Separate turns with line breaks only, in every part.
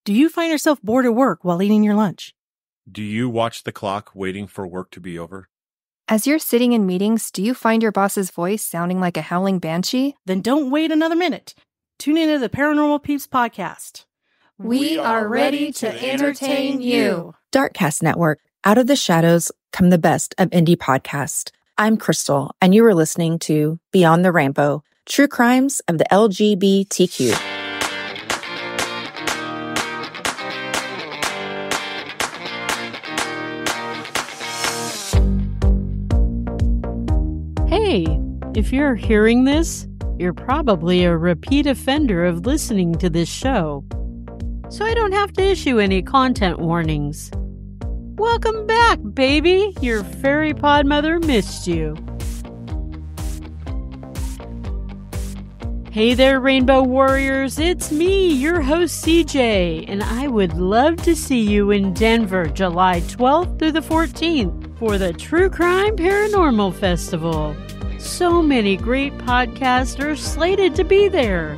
Do you find yourself bored at work while eating your lunch?
Do you watch the clock waiting for work to be over?
As you're sitting in meetings, do you find your boss's voice sounding like a howling banshee?
Then don't wait another minute. Tune into the Paranormal Peeps podcast.
We are ready to entertain you.
Darkcast Network. Out of the shadows come the best of indie podcasts. I'm Crystal, and you are listening to Beyond the Rainbow, True Crimes of the LGBTQ.
Hey, if you're hearing this, you're probably a repeat offender of listening to this show, so I don't have to issue any content warnings. Welcome back, baby! Your fairy pod mother missed you. Hey there, Rainbow Warriors, it's me, your host CJ, and I would love to see you in Denver, July 12th through the 14th for the True Crime Paranormal Festival. So many great podcasts are slated to be there.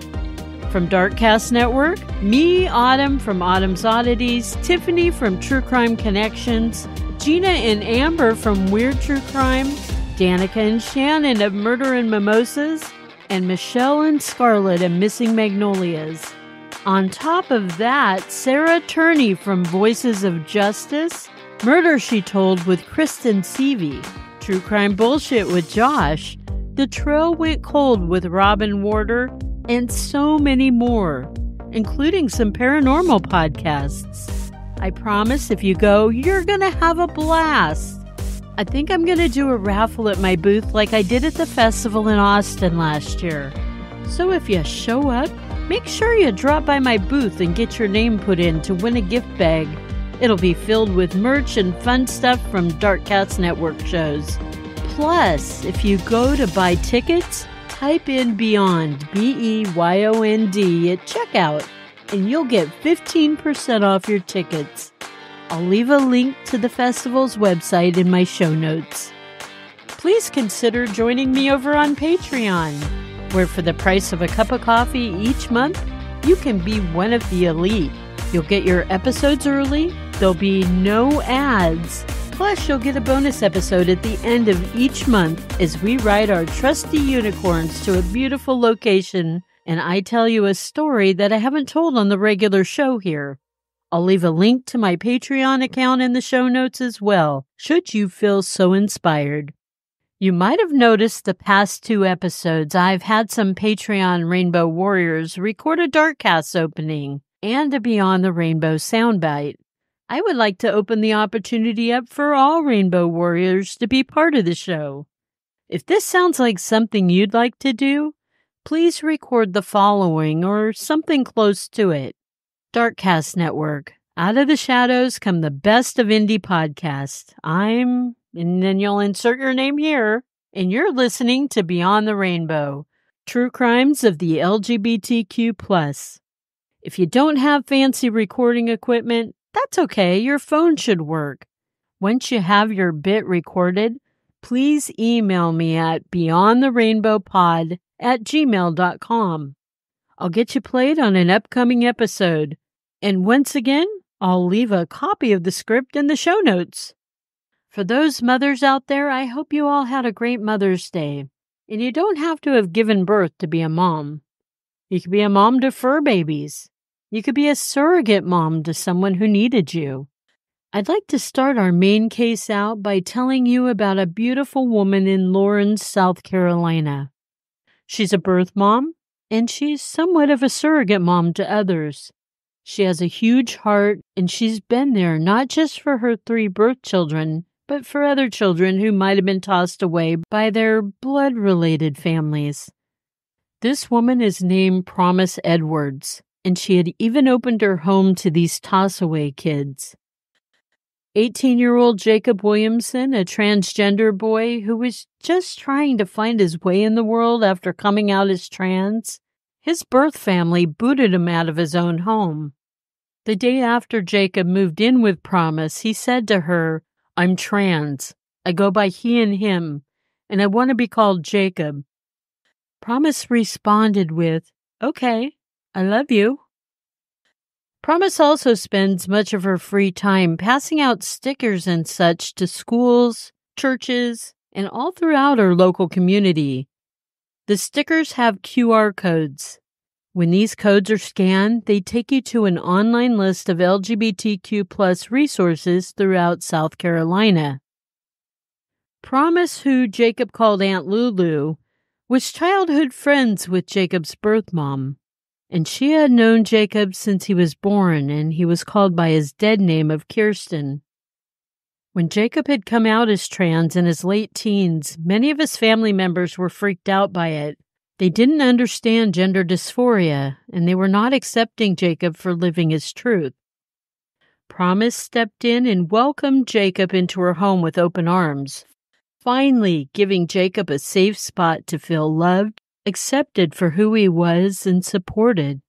From Darkcast Network, me, Autumn from Autumn's Oddities, Tiffany from True Crime Connections, Gina and Amber from Weird True Crime, Danica and Shannon of Murder and Mimosas, and Michelle and Scarlett of Missing Magnolias. On top of that, Sarah Turney from Voices of Justice, Murder She Told with Kristen Seavey, True Crime Bullshit with Josh, The Trail Went Cold with Robin Warder, and so many more, including some paranormal podcasts. I promise if you go, you're gonna have a blast. I think I'm gonna do a raffle at my booth like I did at the festival in Austin last year. So if you show up, make sure you drop by my booth and get your name put in to win a gift bag. It'll be filled with merch and fun stuff from Darkcast Network shows. Plus, if you go to buy tickets, type in Beyond, B-E-Y-O-N-D, at checkout, and you'll get 15% off your tickets. I'll leave a link to the festival's website in my show notes. Please consider joining me over on Patreon, where for the price of a cup of coffee each month, you can be one of the elite. You'll get your episodes early, there'll be no ads, plus you'll get a bonus episode at the end of each month as we ride our trusty unicorns to a beautiful location and I tell you a story that I haven't told on the regular show here. I'll leave a link to my Patreon account in the show notes as well, should you feel so inspired. You might have noticed the past 2 episodes I've had some Patreon Rainbow Warriors record a Darkcast opening and a Beyond the Rainbow soundbite. I would like to open the opportunity up for all Rainbow Warriors to be part of the show. If this sounds like something you'd like to do, please record the following or something close to it. Darkcast Network. Out of the shadows come the best of indie podcasts. And then you'll insert your name here, and you're listening to Beyond the Rainbow, True Crimes of the LGBTQ+. If you don't have fancy recording equipment, that's okay. Your phone should work. Once you have your bit recorded, please email me at beyondtherainbowpod@gmail.com. I'll get you played on an upcoming episode. And once again, I'll leave a copy of the script in the show notes. For those mothers out there, I hope you all had a great Mother's Day. And you don't have to have given birth to be a mom. You could be a mom to fur babies. You could be a surrogate mom to someone who needed you. I'd like to start our main case out by telling you about a beautiful woman in Lawrence, South Carolina. She's a birth mom, and she's somewhat of a surrogate mom to others. She has a huge heart, and she's been there not just for her 3 birth children, but for other children who might have been tossed away by their blood-related families. This woman is named Promise Edwards, and she had even opened her home to these toss-away kids. 18-year-old Jacob Williamson, a transgender boy who was just trying to find his way in the world after coming out as trans, his birth family booted him out of his own home. The day after Jacob moved in with Promise, he said to her, "I'm trans. I go by he and him, and I want to be called Jacob." Promise responded with, "Okay, I love you." Promise also spends much of her free time passing out stickers and such to schools, churches, and all throughout her local community. The stickers have QR codes. When these codes are scanned, they take you to an online list of LGBTQ+ resources throughout South Carolina. Promise, who Jacob called Aunt Lulu, was childhood friends with Jacob's birth mom, and she had known Jacob since he was born, and he was called by his dead name of Kirsten. When Jacob had come out as trans in his late teens, many of his family members were freaked out by it. They didn't understand gender dysphoria, and they were not accepting Jacob for living his truth. Promise stepped in and welcomed Jacob into her home with open arms, finally giving Jacob a safe spot to feel loved, accepted for who he was, and supported.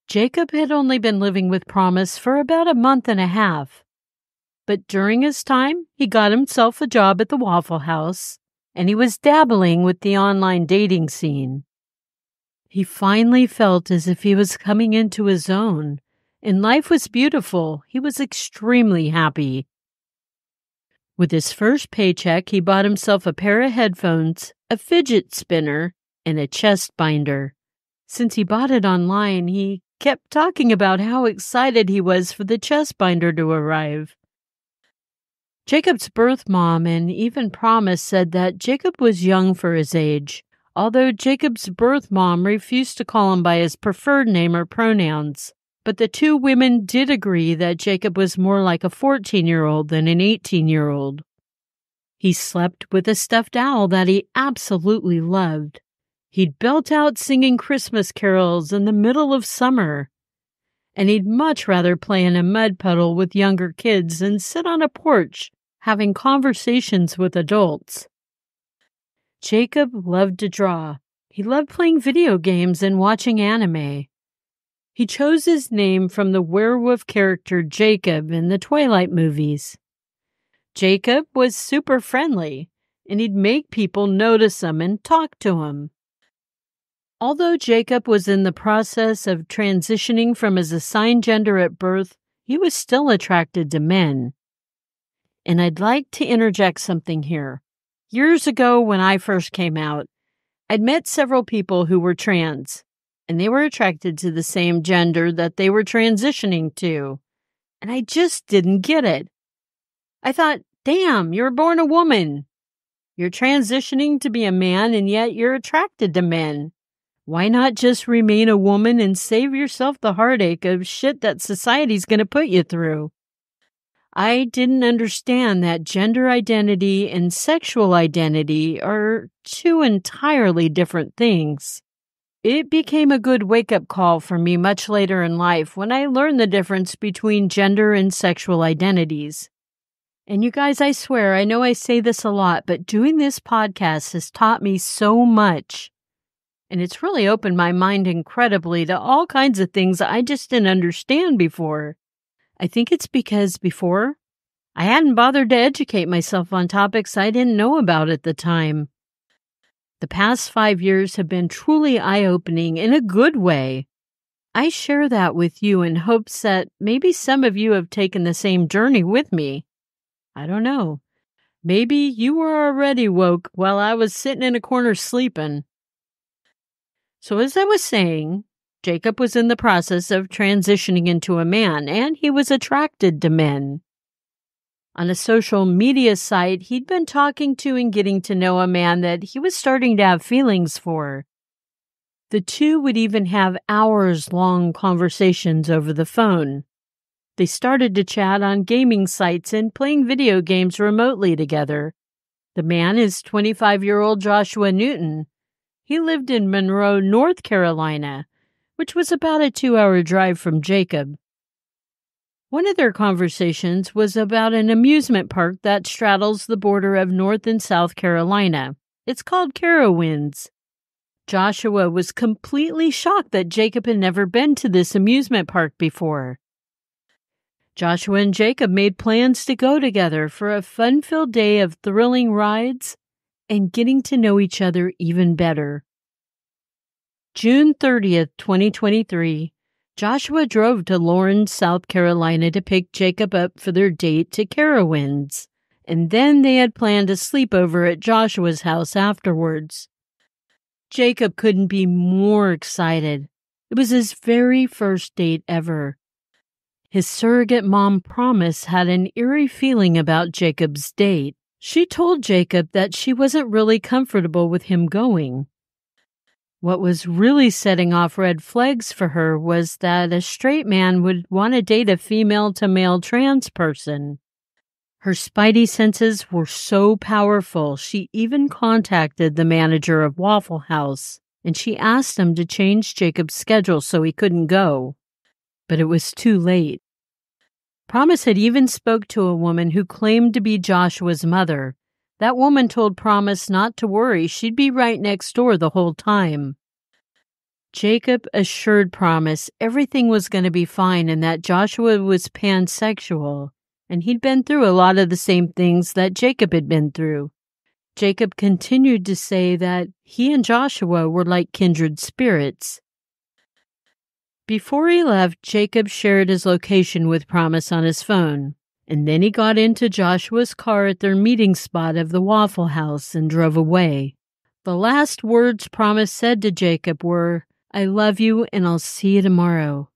Jacob had only been living with Promise for about a month and a half, but during his time, he got himself a job at the Waffle House, and he was dabbling with the online dating scene. He finally felt as if he was coming into his own, and life was beautiful. He was extremely happy. With his first paycheck, he bought himself a pair of headphones, a fidget spinner, and a chest binder. Since he bought it online, he kept talking about how excited he was for the chest binder to arrive. Jacob's birth mom and even Promise said that Jacob was young for his age, although Jacob's birth mom refused to call him by his preferred name or pronouns. But the two women did agree that Jacob was more like a 14-year-old than an 18-year-old. He slept with a stuffed owl that he absolutely loved. He'd belt out singing Christmas carols in the middle of summer. And he'd much rather play in a mud puddle with younger kids than sit on a porch having conversations with adults. Jacob loved to draw. He loved playing video games and watching anime. He chose his name from the werewolf character Jacob in the Twilight movies. Jacob was super friendly, and he'd make people notice him and talk to him. Although Jacob was in the process of transitioning from his assigned gender at birth, he was still attracted to men. And I'd like to interject something here. Years ago, when I first came out, I'd met several people who were trans, and they were attracted to the same gender that they were transitioning to. And I just didn't get it. I thought, damn, you're born a woman. You're transitioning to be a man, and yet you're attracted to men. Why not just remain a woman and save yourself the heartache of shit that society's going to put you through? I didn't understand that gender identity and sexual identity are two entirely different things. It became a good wake-up call for me much later in life when I learned the difference between gender and sexual identities. And you guys, I swear, I know I say this a lot, but doing this podcast has taught me so much. And it's really opened my mind incredibly to all kinds of things I just didn't understand before. I think it's because before, I hadn't bothered to educate myself on topics I didn't know about at the time. The past 5 years have been truly eye-opening in a good way. I share that with you in hopes that maybe some of you have taken the same journey with me. I don't know. Maybe you were already woke while I was sitting in a corner sleeping. So as I was saying, Jacob was in the process of transitioning into a man, and he was attracted to men. On a social media site, he'd been talking to and getting to know a man that he was starting to have feelings for. The two would even have hours-long conversations over the phone. They started to chat on gaming sites and playing video games remotely together. The man is 25-year-old Joshua Newton. He lived in Monroe, North Carolina, which was about a 2-hour drive from Jacob. One of their conversations was about an amusement park that straddles the border of North and South Carolina. It's called Carowinds. Joshua was completely shocked that Jacob had never been to this amusement park before. Joshua and Jacob made plans to go together for a fun-filled day of thrilling rides and getting to know each other even better. June 30th, 2023, Joshua drove to Lawrence, South Carolina to pick Jacob up for their date to Carowinds, and then they had planned a sleepover at Joshua's house afterwards. Jacob couldn't be more excited. It was his very first date ever. His surrogate mom, Promise, had an eerie feeling about Jacob's date. She told Jacob that she wasn't really comfortable with him going. What was really setting off red flags for her was that a straight man would want to date a female-to-male trans person. Her spidey senses were so powerful, she even contacted the manager of Waffle House, and she asked him to change Jacob's schedule so he couldn't go. But it was too late. Promise had even spoke to a woman who claimed to be Joshua's mother. That woman told Promise not to worry, she'd be right next door the whole time. Jacob assured Promise everything was going to be fine and that Joshua was pansexual, and he'd been through a lot of the same things that Jacob had been through. Jacob continued to say that he and Joshua were like kindred spirits. Before he left, Jacob shared his location with Promise on his phone, and then he got into Joshua's car at their meeting spot of the Waffle House and drove away. The last words Promise said to Jacob were, "I love you and I'll see you tomorrow."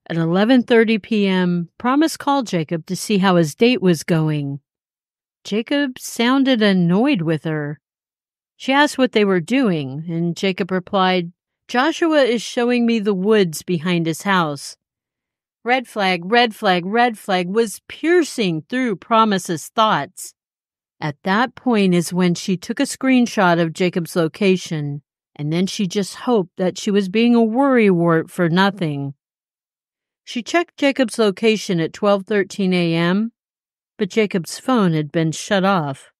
At 11:30 p.m., Promise called Jacob to see how his date was going. Jacob sounded annoyed with her. She asked what they were doing, and Jacob replied, "Joshua is showing me the woods behind his house." Red flag, red flag, red flag was piercing through Promise's thoughts. At that point is when she took a screenshot of Jacob's location, and then she just hoped that she was being a worrywart for nothing. She checked Jacob's location at 12:13 a.m., but Jacob's phone had been shut off.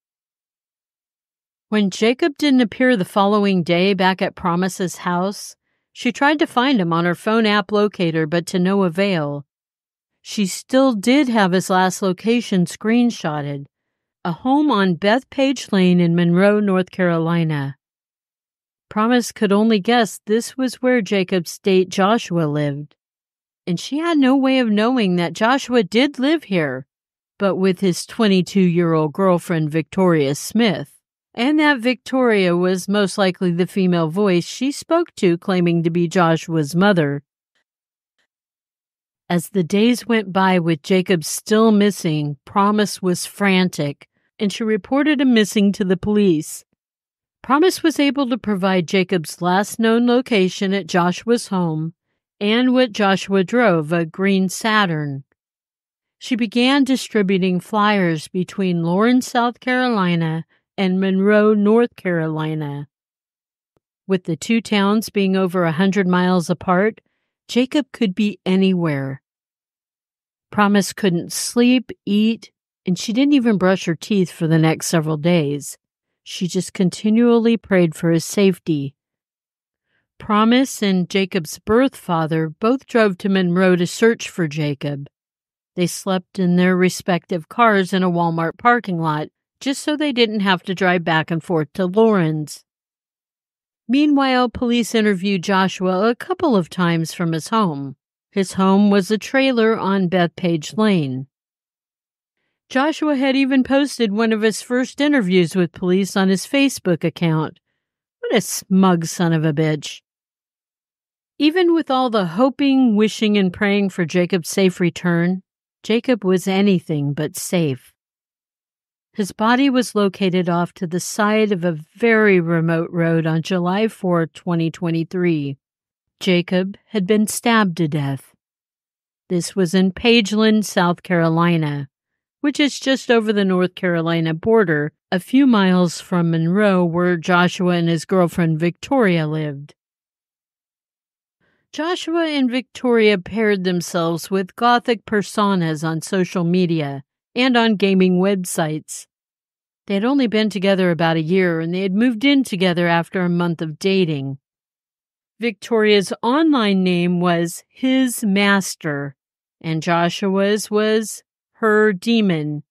When Jacob didn't appear the following day back at Promise's house, she tried to find him on her phone app locator, but to no avail. She still did have his last location screenshotted, a home on Bethpage Lane in Monroe, North Carolina. Promise could only guess this was where Jacob's date Joshua lived, and she had no way of knowing that Joshua did live here, but with his 22-year-old girlfriend Victoria Smith. And that Victoria was most likely the female voice she spoke to claiming to be Joshua's mother. As the days went by with Jacob still missing, Promise was frantic, and she reported him missing to the police. Promise was able to provide Jacob's last known location at Joshua's home and what Joshua drove, a green Saturn. She began distributing flyers between Lawrence, South Carolina, and Monroe, North Carolina. With the two towns being over 100 miles apart, Jacob could be anywhere. Promise couldn't sleep, eat, and she didn't even brush her teeth for the next several days. She just continually prayed for his safety. Promise and Jacob's birth father both drove to Monroe to search for Jacob. They slept in their respective cars in a Walmart parking lot, just so they didn't have to drive back and forth to Lawrence. Meanwhile, police interviewed Joshua a couple of times from his home. His home was a trailer on Bethpage Lane. Joshua had even posted one of his first interviews with police on his Facebook account. What a smug son of a bitch. Even with all the hoping, wishing, and praying for Jacob's safe return, Jacob was anything but safe. His body was located off to the side of a very remote road on July 4, 2023. Jacob had been stabbed to death. This was in Pageland, South Carolina, which is just over the North Carolina border, a few miles from Monroe, where Joshua and his girlfriend Victoria lived. Joshua and Victoria paired themselves with gothic personas on social media and on gaming websites. They had only been together about a year, and they had moved in together after a month of dating. Victoria's online name was His Master, and Joshua's was Her Demon.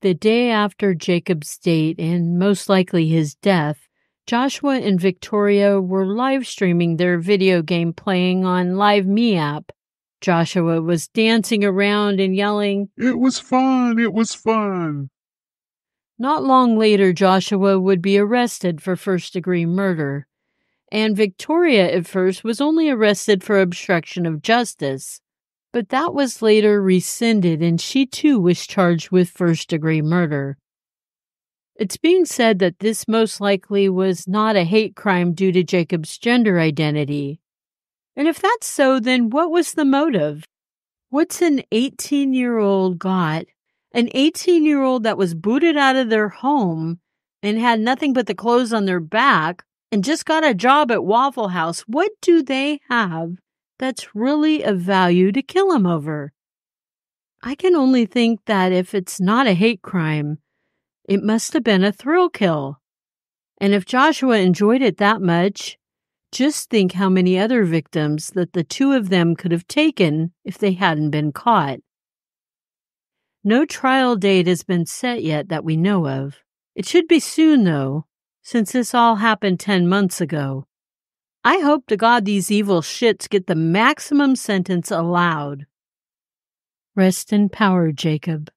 The day after Jacob's date, and most likely his death, Joshua and Victoria were live streaming their video game playing on Live Me app. Joshua was dancing around and yelling,
"It was fun! It was fun!"
Not long later, Joshua would be arrested for first-degree murder, and Victoria at first was only arrested for obstruction of justice, but that was later rescinded and she too was charged with first-degree murder. It's being said that this most likely was not a hate crime due to Jacob's gender identity. And if that's so, then what was the motive? What's an 18-year-old got? An 18-year-old that was booted out of their home and had nothing but the clothes on their back and just got a job at Waffle House. What do they have that's really of value to kill him over? I can only think that if it's not a hate crime, it must have been a thrill kill. And if Joshua enjoyed it that much, just think how many other victims that the two of them could have taken if they hadn't been caught. No trial date has been set yet that we know of. It should be soon, though, since this all happened 10 months ago. I hope to God these evil shits get the maximum sentence allowed. Rest in power, Jacob.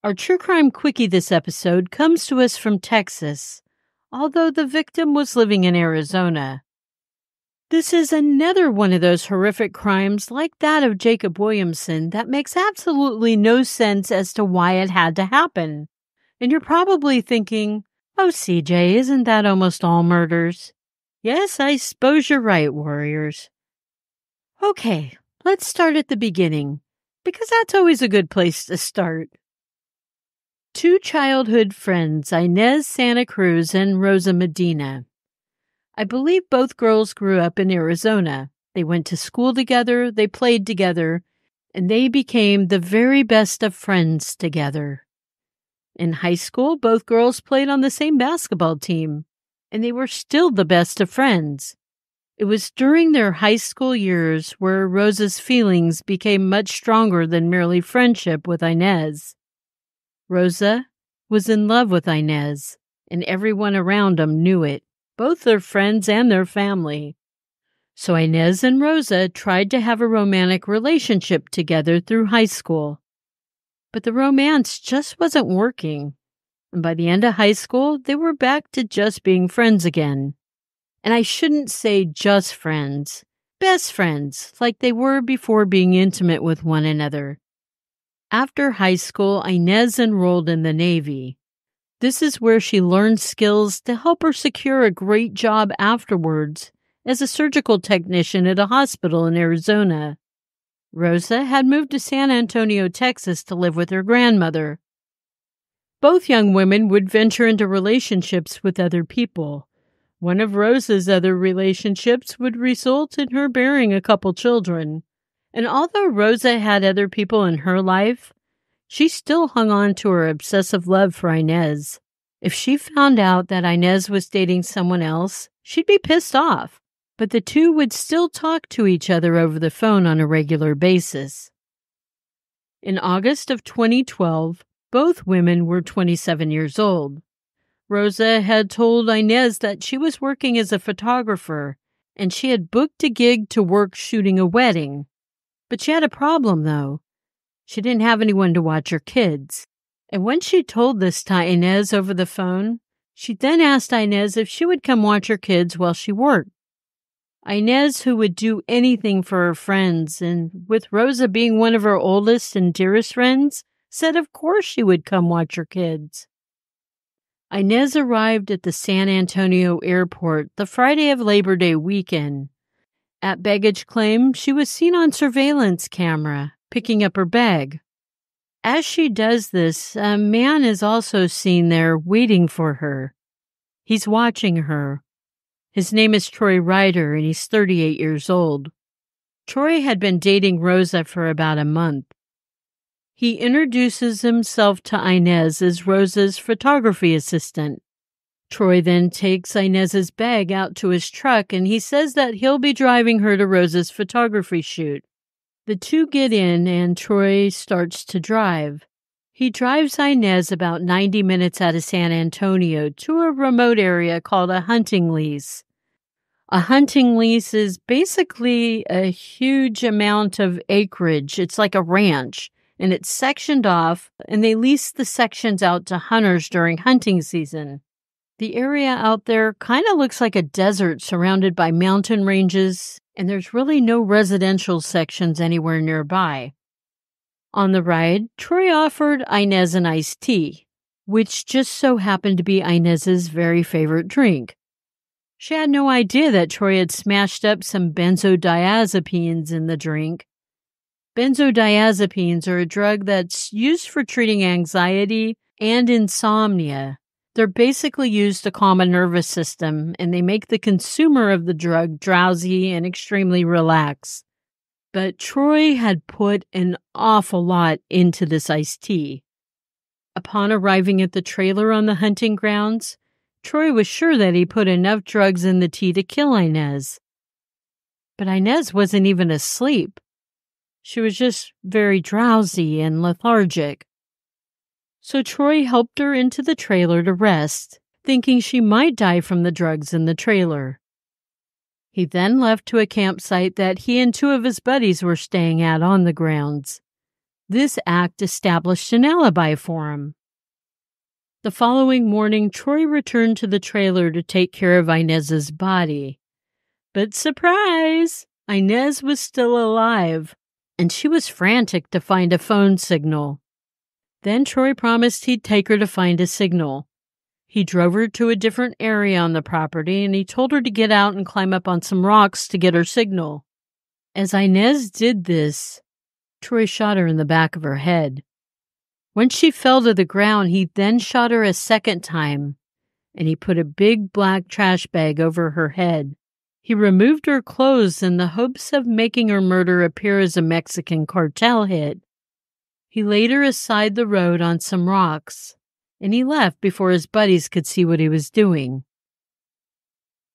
Our True Crime Quickie this episode comes to us from Texas, although the victim was living in Arizona. This is another one of those horrific crimes like that of Jacob Williamson that makes absolutely no sense as to why it had to happen. And you're probably thinking, oh, CJ, isn't that almost all murders? Yes, I suppose you're right, warriors. Okay, let's start at the beginning, because that's always a good place to start. Two childhood friends, Inez Santa Cruz and Rosa Medina. I believe both girls grew up in Arizona. They went to school together, they played together, and they became the very best of friends together. In high school, both girls played on the same basketball team, and they were still the best of friends. It was during their high school years where Rosa's feelings became much stronger than merely friendship with Inez. Rosa was in love with Inez, and everyone around them knew it, both their friends and their family. So Inez and Rosa tried to have a romantic relationship together through high school. But the romance just wasn't working, and by the end of high school, they were back to just being friends again. And I shouldn't say just friends, best friends, like they were before being intimate with one another. After high school, Inez enrolled in the Navy. This is where she learned skills to help her secure a great job afterwards as a surgical technician at a hospital in Arizona. Rosa had moved to San Antonio, Texas to live with her grandmother. Both young women would venture into relationships with other people. One of Rosa's other relationships would result in her bearing a couple children. And although Rosa had other people in her life, she still hung on to her obsessive love for Inez. If she found out that Inez was dating someone else, she'd be pissed off. But the two would still talk to each other over the phone on a regular basis. In August of 2012, both women were 27 years old. Rosa had told Inez that she was working as a photographer, and she had booked a gig to work shooting a wedding. But she had a problem, though. She didn't have anyone to watch her kids. And when she told this to Inez over the phone, she then asked Inez if she would come watch her kids while she worked. Inez, who would do anything for her friends, and with Rosa being one of her oldest and dearest friends, said of course she would come watch her kids. Inez arrived at the San Antonio airport the Friday of Labor Day weekend. At baggage claim, she was seen on surveillance camera, picking up her bag. As she does this, a man is also seen there waiting for her. He's watching her. His name is Troy Ryder, and he's 38 years old. Troy had been dating Rosa for about a month. He introduces himself to Inez as Rosa's photography assistant. Troy then takes Inez's bag out to his truck, and he says that he'll be driving her to Rosa's photography shoot. The two get in, and Troy starts to drive. He drives Inez about 90 minutes out of San Antonio to a remote area called a hunting lease. A hunting lease is basically a huge amount of acreage. It's like a ranch, and it's sectioned off, and they lease the sections out to hunters during hunting season. The area out there kind of looks like a desert surrounded by mountain ranges, and there's really no residential sections anywhere nearby. On the ride, Troy offered Inez an iced tea, which just so happened to be Inez's very favorite drink. She had no idea that Troy had smashed up some benzodiazepines in the drink. Benzodiazepines are a drug that's used for treating anxiety and insomnia. They're basically used to calm a nervous system, and they make the consumer of the drug drowsy and extremely relaxed. But Troy had put an awful lot into this iced tea. Upon arriving at the trailer on the hunting grounds, Troy was sure that he put enough drugs in the tea to kill Inez. But Inez wasn't even asleep. She was just very drowsy and lethargic. So Troy helped her into the trailer to rest, thinking she might die from the drugs in the trailer. He then left to a campsite that he and two of his buddies were staying at on the grounds. This act established an alibi for him. The following morning, Troy returned to the trailer to take care of Inez's body. But surprise! Inez was still alive, and she was frantic to find a phone signal. Then Troy promised he'd take her to find a signal. He drove her to a different area on the property, and he told her to get out and climb up on some rocks to get her signal. As Inez did this, Troy shot her in the back of her head. When she fell to the ground, he then shot her a second time, and he put a big black trash bag over her head. He removed her clothes in the hopes of making her murder appear as a Mexican cartel hit. He laid her aside the road on some rocks, and he left before his buddies could see what he was doing.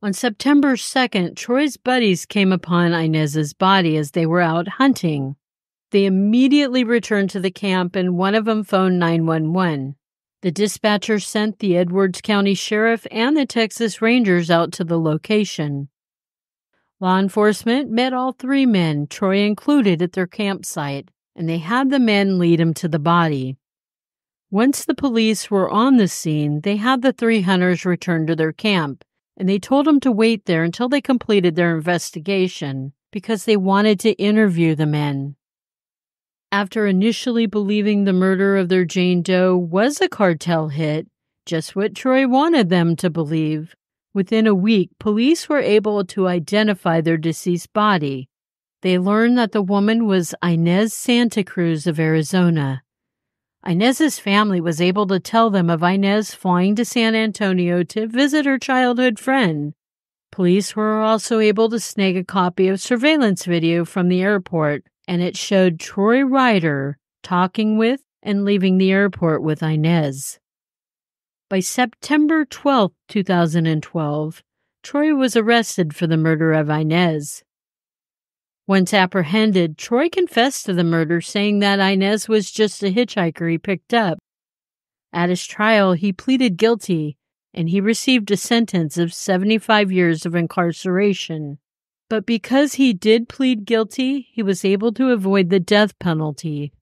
On September 2nd, Troy's buddies came upon Inez's body as they were out hunting. They immediately returned to the camp, and one of them phoned 911. The dispatcher sent the Edwards County Sheriff and the Texas Rangers out to the location. Law enforcement met all three men, Troy included, at their campsite, and they had the men lead him to the body. Once the police were on the scene, they had the three hunters return to their camp, and they told them to wait there until they completed their investigation because they wanted to interview the men. After initially believing the murder of their Jane Doe was a cartel hit, just what Troy wanted them to believe, within a week, police were able to identify their deceased body. They learned that the woman was Inez Santa Cruz of Arizona. Inez's family was able to tell them of Inez flying to San Antonio to visit her childhood friend. Police were also able to snag a copy of surveillance video from the airport, and it showed Troy Ryder talking with and leaving the airport with Inez. By September 12, 2012, Troy was arrested for the murder of Inez. Once apprehended, Troy confessed to the murder, saying that Inez was just a hitchhiker he picked up. At his trial, he pleaded guilty, and he received a sentence of 75 years of incarceration. But because he did plead guilty, he was able to avoid the death penalty.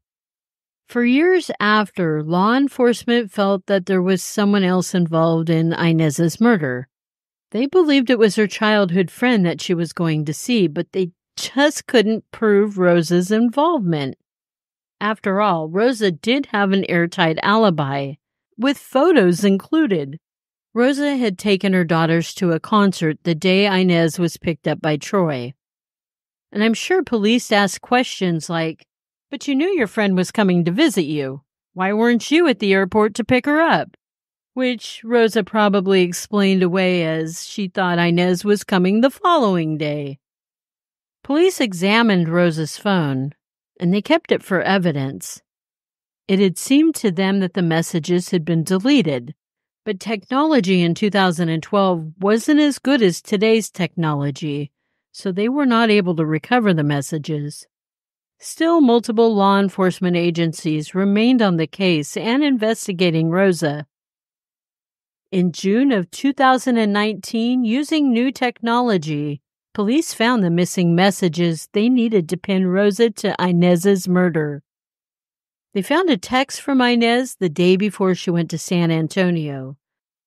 For years after, law enforcement felt that there was someone else involved in Inez's murder. They believed it was her childhood friend that she was going to see, but they just couldn't prove Rosa's involvement. After all, Rosa did have an airtight alibi, with photos included. Rosa had taken her daughters to a concert the day Inez was picked up by Troy. And I'm sure police asked questions like, "But you knew your friend was coming to visit you. Why weren't you at the airport to pick her up?" Which Rosa probably explained away as she thought Inez was coming the following day. Police examined Rosa's phone, and they kept it for evidence. It had seemed to them that the messages had been deleted, but technology in 2012 wasn't as good as today's technology, so they were not able to recover the messages. Still, multiple law enforcement agencies remained on the case and investigating Rosa. In June of 2019, using new technology, police found the missing messages they needed to pin Rosa to Inez's murder. They found a text from Inez the day before she went to San Antonio.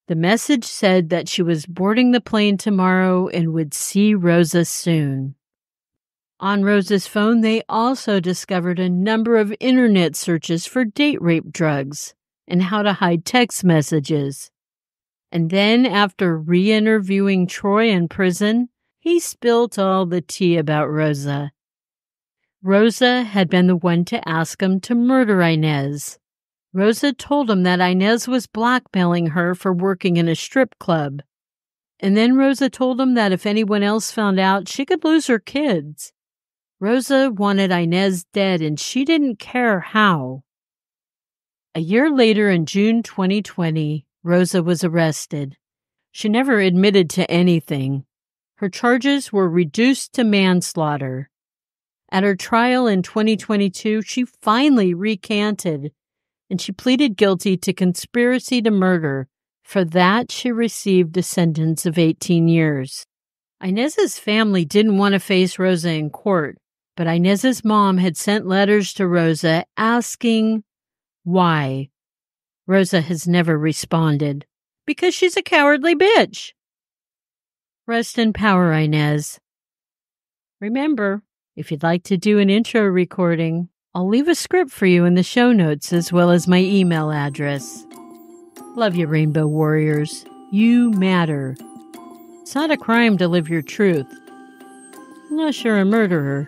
The message said that she was boarding the plane tomorrow and would see Rosa soon. On Rosa's phone, they also discovered a number of internet searches for date rape drugs and how to hide text messages. And then, after re-interviewing Troy in prison, he spilled all the tea about Rosa. Rosa had been the one to ask him to murder Inez. Rosa told him that Inez was blackmailing her for working in a strip club. And then Rosa told him that if anyone else found out, she could lose her kids. Rosa wanted Inez dead, and she didn't care how. A year later, in June 2020, Rosa was arrested. She never admitted to anything. Her charges were reduced to manslaughter. At her trial in 2022, she finally recanted, and she pleaded guilty to conspiracy to murder. For that, she received a sentence of 18 years. Inez's family didn't want to face Rosa in court, but Inez's mom had sent letters to Rosa asking why. Rosa has never responded. Because she's a cowardly bitch. Rest in power, Inez. Remember, if you'd like to do an intro recording, I'll leave a script for you in the show notes as well as my email address. Love you, Rainbow Warriors. You matter. It's not a crime to live your truth. Unless you're a murderer.